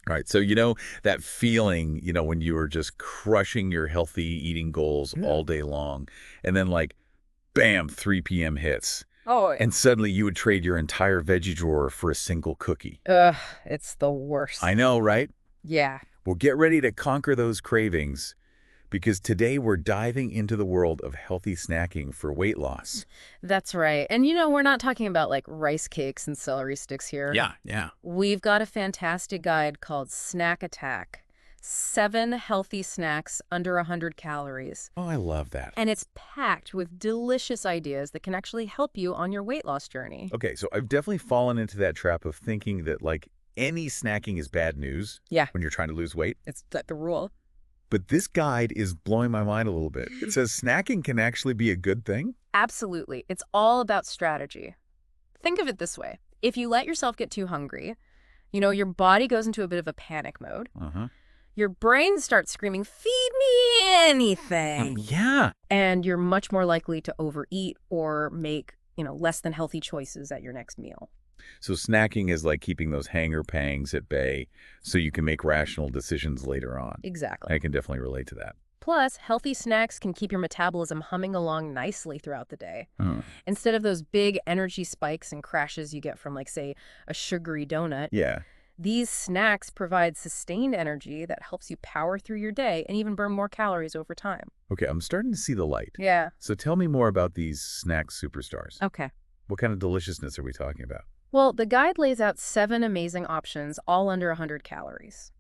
All right. So, that feeling, when you were just crushing your healthy eating goals Mm. all day long, and then like, bam, 3 p.m. hits, Oh, and suddenly you would trade your entire veggie drawer for a single cookie. ugh, it's the I worst. know, right? Yeah, Well, get ready to conquer those cravings because today we're diving into the world of healthy snacking for weight loss. that's right. And we're not talking about like rice cakes and celery sticks here. Yeah, yeah. We've got a fantastic guide called Snack Attack. 7 healthy snacks under 100 calories. Oh, I love that. And it's packed with delicious ideas that can actually help you on your weight loss journey. Okay, so I've definitely fallen into that trap of thinking that, like, any snacking is bad news Yeah, when you're trying to lose weight. it's the rule. But this guide is blowing my mind a little bit. It says snacking can actually be a good thing? Absolutely. It's all about strategy. Think of it this way. If you let yourself get too hungry, your body goes into a bit of a panic mode. Uh-huh. Your brain starts screaming, feed me anything. Yeah. And you're much more likely to overeat or make, less than healthy choices at your next meal. So snacking is like keeping those hanger pangs at bay so you can make rational decisions later on. Exactly. I can definitely relate to that. Plus, healthy snacks can keep your metabolism humming along nicely throughout the day. Huh. Instead of those big energy spikes and crashes you get from, like, say, a sugary donut, Yeah. these snacks provide sustained energy that helps you power through your day and even burn more calories over time. Okay, I'm starting to see the light. Yeah. So tell me more about these snack superstars. Okay. What kind of deliciousness are we talking about? Well, the guide lays out 7 amazing options, all under 100 calories.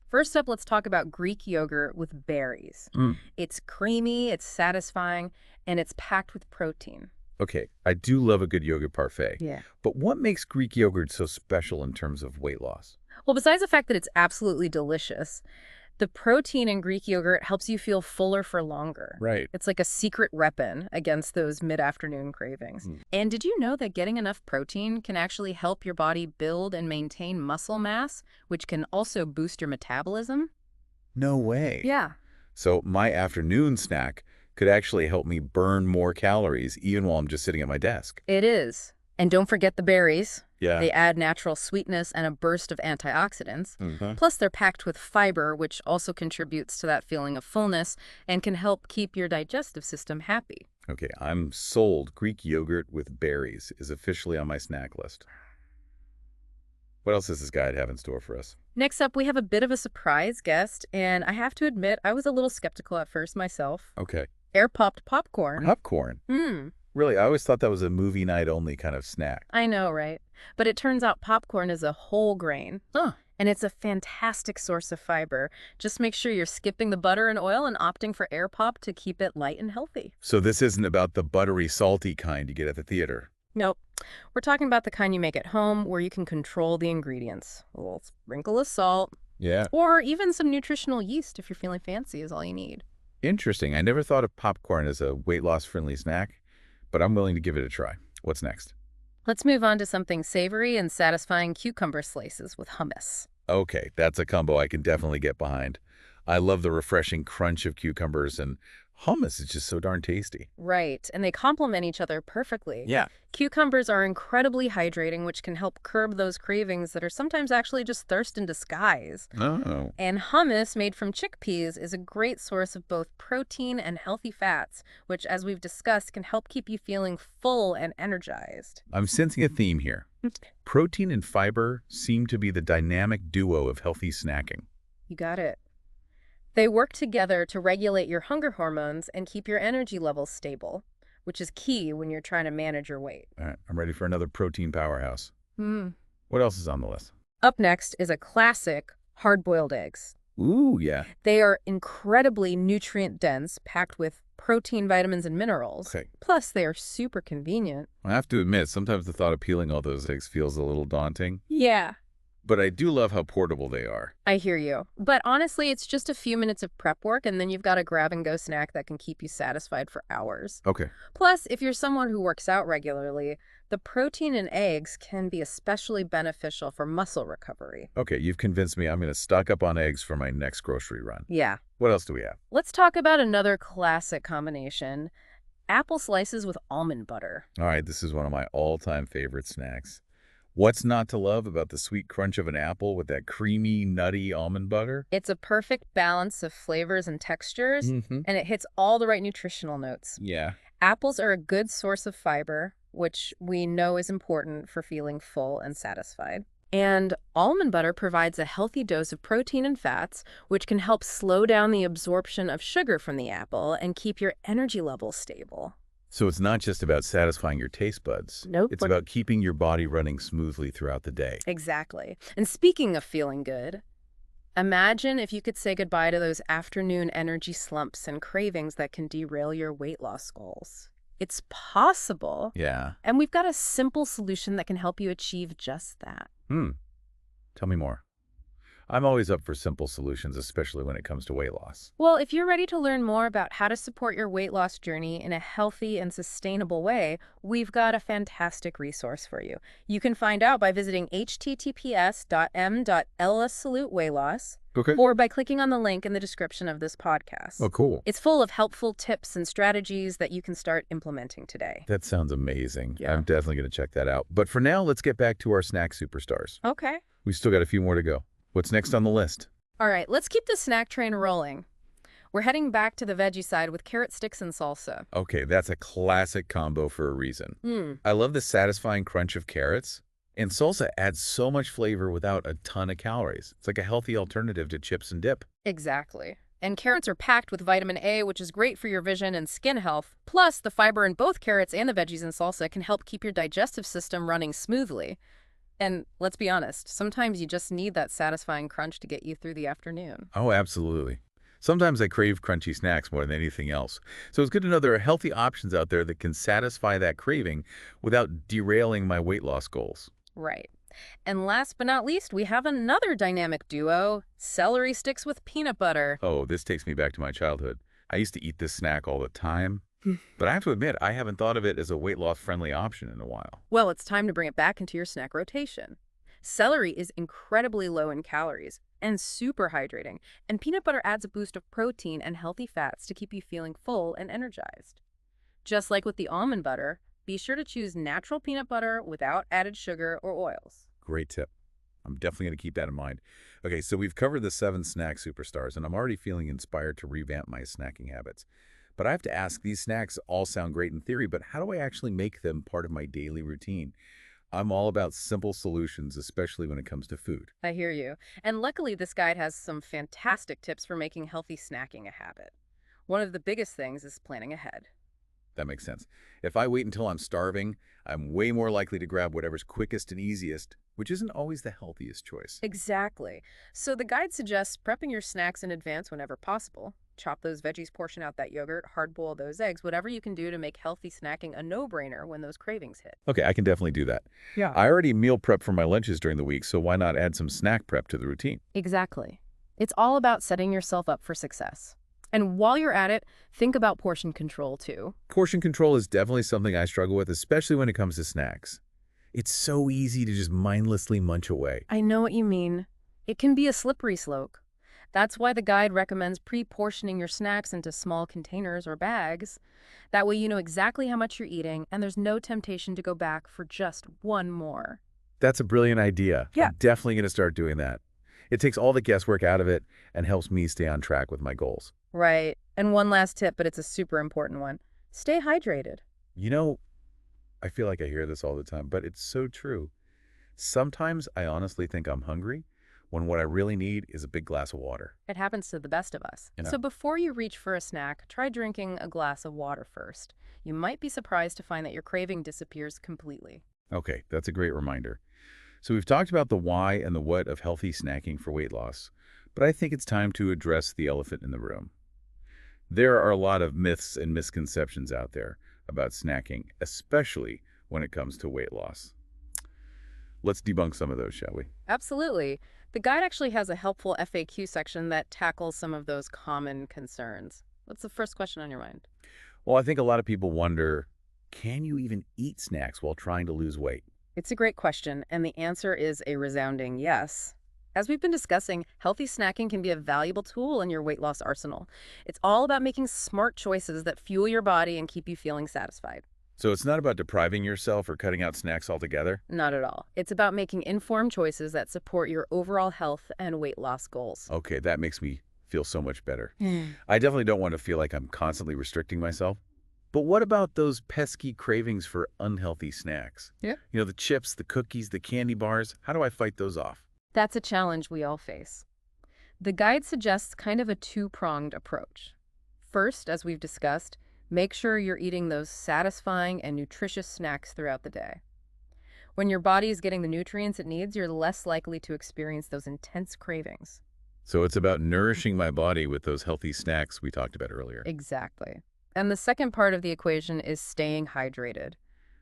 First up, let's talk about Greek yogurt with berries. Mm. It's creamy, it's satisfying, and it's packed with protein. Okay, I do love a good yogurt parfait. Yeah. But what makes Greek yogurt so special in terms of weight loss? Well, besides the fact that it's absolutely delicious, the protein in Greek yogurt helps you feel fuller for longer. Right. It's like a secret weapon against those mid-afternoon cravings. Mm. And did you know that getting enough protein can actually help your body build and maintain muscle mass, which can also boost your metabolism? No way. Yeah. So my afternoon snack could actually help me burn more calories even while I'm just sitting at my desk. It is. And don't forget the berries. Yeah. They add natural sweetness and a burst of antioxidants. Mhm. Plus, they're packed with fiber, which also contributes to that feeling of fullness and can help keep your digestive system happy. Okay, I'm sold. Greek yogurt with berries is officially on my snack list. What else does this guide have in store for us? Next up, we have a bit of a surprise guest, and I have to admit, I was a little skeptical at first myself. Okay. Air-popped popcorn. Popcorn. Really, I always thought that was a movie night only kind of snack. I know, right? But it turns out popcorn is a whole grain. Huh. And it's a fantastic source of fiber. Just make sure you're skipping the butter and oil and opting for air pop to keep it light and healthy. So this isn't about the buttery, salty kind you get at the theater. Nope. We're talking about the kind you make at home where you can control the ingredients. A little sprinkle of salt, Yeah. or even some nutritional yeast if you're feeling fancy is all you need. Interesting. I never thought of popcorn as a weight loss friendly snack, but I'm willing to give it a try. What's next? Let's move on to something savory and satisfying: cucumber slices with hummus. Okay, that's a combo I can definitely get behind. I love the refreshing crunch of cucumbers, and hummus is just so darn tasty. Right, and they complement each other perfectly. Yeah. Cucumbers are incredibly hydrating, which can help curb those cravings that are sometimes actually just thirst in disguise. Oh. And hummus made from chickpeas is a great source of both protein and healthy fats, which, as we've discussed, can help keep you feeling full and energized. I'm sensing a theme here. Protein and fiber seem to be the dynamic duo of healthy snacking. You got it. They work together to regulate your hunger hormones and keep your energy levels stable, which is key when you're trying to manage your weight. All right, I'm ready for another protein powerhouse. Hmm. What else is on the list? Up next is a classic: hard-boiled eggs. Ooh, yeah. They are incredibly nutrient-dense, packed with protein, vitamins, and minerals. Okay. Plus, they are super convenient. I have to admit, sometimes the thought of peeling all those eggs feels a little daunting, Yeah, but I do love how portable they are. I hear you. But honestly, it's just a few minutes of prep work, and then you've got a grab-and-go snack that can keep you satisfied for hours. Okay. Plus, if you're someone who works out regularly, the protein in eggs can be especially beneficial for muscle recovery. Okay, you've convinced me. I'm going to stock up on eggs for my next grocery run. Yeah. What else do we have? Let's talk about another classic combination: apple slices with almond butter. All right, this is one of my all-time favorite snacks. What's not to love about the sweet crunch of an apple with that creamy, nutty almond butter? It's a perfect balance of flavors and textures, Mm-hmm. and it hits all the right nutritional notes. Yeah. Apples are a good source of fiber, which we know is important for feeling full and satisfied. And almond butter provides a healthy dose of protein and fats, which can help slow down the absorption of sugar from the apple and keep your energy levels stable. So it's not just about satisfying your taste buds. Nope. It's about keeping your body running smoothly throughout the day. Exactly. And speaking of feeling good, imagine if you could say goodbye to those afternoon energy slumps and cravings that can derail your weight loss goals. It's possible, Yeah. and we've got a simple solution that can help you achieve just that. Hmm. Tell me more. I'm always up for simple solutions, especially when it comes to weight loss. Well, if you're ready to learn more about how to support your weight loss journey in a healthy and sustainable way, we've got a fantastic resource for you. You can find out by visiting https://m.ella/salute-weight-loss Okay. or by clicking on the link in the description of this podcast. Oh, cool. It's full of helpful tips and strategies that you can start implementing today. That sounds amazing. Yeah. I'm definitely going to check that out. But for now, let's get back to our snack superstars. Okay. We've still got a few more to go. What's next on the list? All right, let's keep the snack train rolling. We're heading back to the veggie side with carrot sticks and salsa. Okay, that's a classic combo for a reason. Hmm. I love the satisfying crunch of carrots, and salsa adds so much flavor without a ton of calories. It's like a healthy alternative to chips and dip. Exactly. And carrots are packed with vitamin A, which is great for your vision and skin health. Plus, the fiber in both carrots and the veggies in salsa can help keep your digestive system running smoothly. And let's be honest, sometimes you just need that satisfying crunch to get you through the afternoon. Oh, absolutely. Sometimes I crave crunchy snacks more than anything else. So it's good to know there are healthy options out there that can satisfy that craving without derailing my weight loss goals. Right. And last but not least, we have another dynamic duo, celery sticks with peanut butter. Oh, this takes me back to my childhood. I used to eat this snack all the time, but I have to admit, I haven't thought of it as a weight loss friendly option in a while. Well, it's time to bring it back into your snack rotation. Celery is incredibly low in calories and super hydrating, and peanut butter adds a boost of protein and healthy fats to keep you feeling full and energized. Just like with the almond butter, be sure to choose natural peanut butter without added sugar or oils. Great tip. I'm definitely going to keep that in mind. Okay, so we've covered the 7 snack superstars, and I'm already feeling inspired to revamp my snacking habits. But I have to ask, these snacks all sound great in theory, but how do I actually make them part of my daily routine? I'm all about simple solutions, especially when it comes to food. I hear you. And luckily, this guide has some fantastic tips for making healthy snacking a habit. One of the biggest things is planning ahead. That makes sense. If I wait until I'm starving, I'm way more likely to grab whatever's quickest and easiest, which isn't always the healthiest choice. Exactly. So the guide suggests prepping your snacks in advance whenever possible. Chop those veggies, portion out that yogurt, hard boil those eggs, whatever you can do to make healthy snacking a no-brainer when those cravings hit. Okay, I can definitely do that. Yeah. I already meal prep for my lunches during the week, so why not add some snack prep to the routine? Exactly. It's all about setting yourself up for success. And while you're at it, think about portion control too. Portion control is definitely something I struggle with, especially when it comes to snacks. It's so easy to just mindlessly munch away. I know what you mean. It can be a slippery slope. That's why the guide recommends pre-portioning your snacks into small containers or bags. That way you know exactly how much you're eating and there's no temptation to go back for just one more. That's a brilliant idea. Yeah. I'm definitely going to start doing that. It takes all the guesswork out of it and helps me stay on track with my goals. Right. And one last tip, but it's a super important one. Stay hydrated. You know, I feel like I hear this all the time, but it's so true. Sometimes I honestly think I'm hungry when what I really need is a big glass of water. It happens to the best of us. You know. So before you reach for a snack, try drinking a glass of water first. You might be surprised to find that your craving disappears completely. Okay, that's a great reminder. So we've talked about the why and the what of healthy snacking for weight loss, but I think it's time to address the elephant in the room. There are a lot of myths and misconceptions out there about snacking, especially when it comes to weight loss. Let's debunk some of those, shall we? Absolutely. The guide actually has a helpful FAQ section that tackles some of those common concerns. What's the first question on your mind? Well, I think a lot of people wonder, can you even eat snacks while trying to lose weight? It's a great question, and the answer is a resounding yes. As we've been discussing, healthy snacking can be a valuable tool in your weight loss arsenal. It's all about making smart choices that fuel your body and keep you feeling satisfied. So it's not about depriving yourself or cutting out snacks altogether? Not at all. It's about making informed choices that support your overall health and weight loss goals. Okay, that makes me feel so much better. Mm. I definitely don't want to feel like I'm constantly restricting myself. But what about those pesky cravings for unhealthy snacks? Yeah. The chips, the cookies, the candy bars. How do I fight those off? That's a challenge we all face. The guide suggests kind of a two-pronged approach. First, as we've discussed, make sure you're eating those satisfying and nutritious snacks throughout the day. When your body is getting the nutrients it needs, you're less likely to experience those intense cravings. So it's about nourishing my body with those healthy snacks we talked about earlier. Exactly. And the second part of the equation is staying hydrated.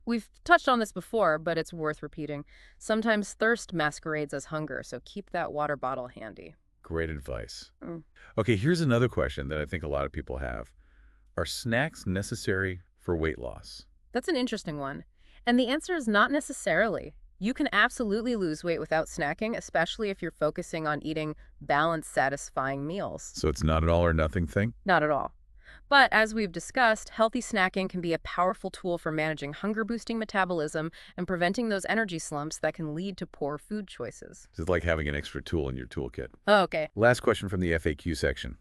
We've touched on this before, but it's worth repeating. Sometimes thirst masquerades as hunger, so keep that water bottle handy. Great advice. Mm. Okay, here's another question that I think a lot of people have. Are snacks necessary for weight loss? That's an interesting one. And the answer is not necessarily. You can absolutely lose weight without snacking, especially if you're focusing on eating balanced, satisfying meals. So it's not an all or nothing thing? Not at all. But as we've discussed, healthy snacking can be a powerful tool for managing hunger-boosting metabolism and preventing those energy slumps that can lead to poor food choices. It's like having an extra tool in your toolkit. Oh, okay. Last question from the FAQ section.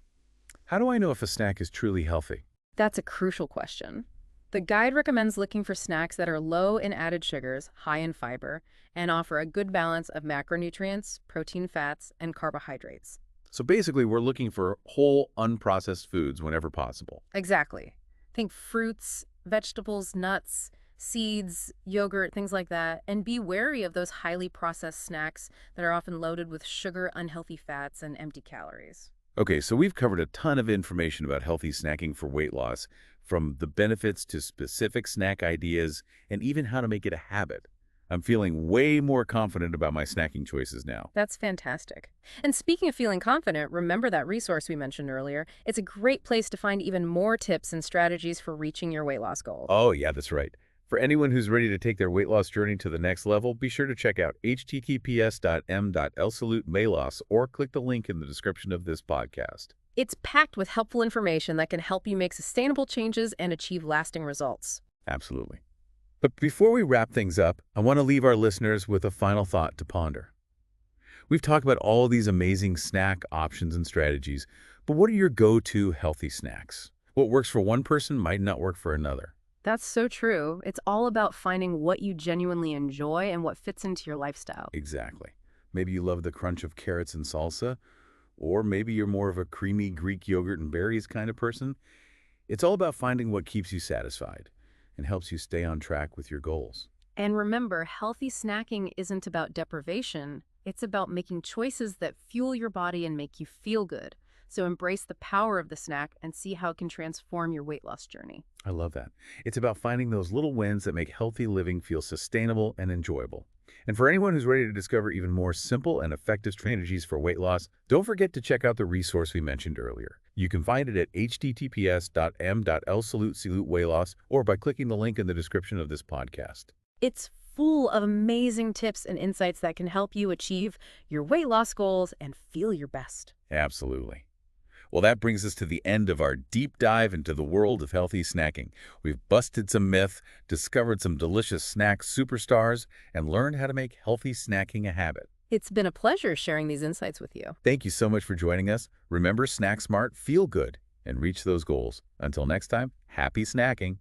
How do I know if a snack is truly healthy? That's a crucial question. The guide recommends looking for snacks that are low in added sugars, high in fiber, and offer a good balance of macronutrients, protein, fats, and carbohydrates. So basically, we're looking for whole, unprocessed foods whenever possible. Exactly. Think fruits, vegetables, nuts, seeds, yogurt, things like that, and be wary of those highly processed snacks that are often loaded with sugar, unhealthy fats, and empty calories. Okay, so we've covered a ton of information about healthy snacking for weight loss, from the benefits to specific snack ideas, and even how to make it a habit. I'm feeling way more confident about my snacking choices now. That's fantastic. And speaking of feeling confident, remember that resource we mentioned earlier. It's a great place to find even more tips and strategies for reaching your weight loss goals. Oh, yeah, that's right. For anyone who's ready to take their weight loss journey to the next level, be sure to check out https://m.lsalutmelos or click the link in the description of this podcast. It's packed with helpful information that can help you make sustainable changes and achieve lasting results. Absolutely. But before we wrap things up, I want to leave our listeners with a final thought to ponder. We've talked about all these amazing snack options and strategies, but what are your go-to healthy snacks? What works for one person might not work for another. That's so true. It's all about finding what you genuinely enjoy and what fits into your lifestyle. Exactly. Maybe you love the crunch of carrots and salsa, or maybe you're more of a creamy Greek yogurt and berries kind of person. It's all about finding what keeps you satisfied and helps you stay on track with your goals. And remember, healthy snacking isn't about deprivation. It's about making choices that fuel your body and make you feel good. So embrace the power of the snack and see how it can transform your weight loss journey. I love that. It's about finding those little wins that make healthy living feel sustainable and enjoyable. And for anyone who's ready to discover even more simple and effective strategies for weight loss, don't forget to check out the resource we mentioned earlier. You can find it at https://m.lsalutmelos or by clicking the link in the description of this podcast. It's full of amazing tips and insights that can help you achieve your weight loss goals and feel your best. Absolutely. Well, that brings us to the end of our deep dive into the world of healthy snacking. We've busted some myth, discovered some delicious snack superstars, and learned how to make healthy snacking a habit. It's been a pleasure sharing these insights with you. Thank you so much for joining us. Remember, snack smart, feel good, and reach those goals. Until next time, happy snacking.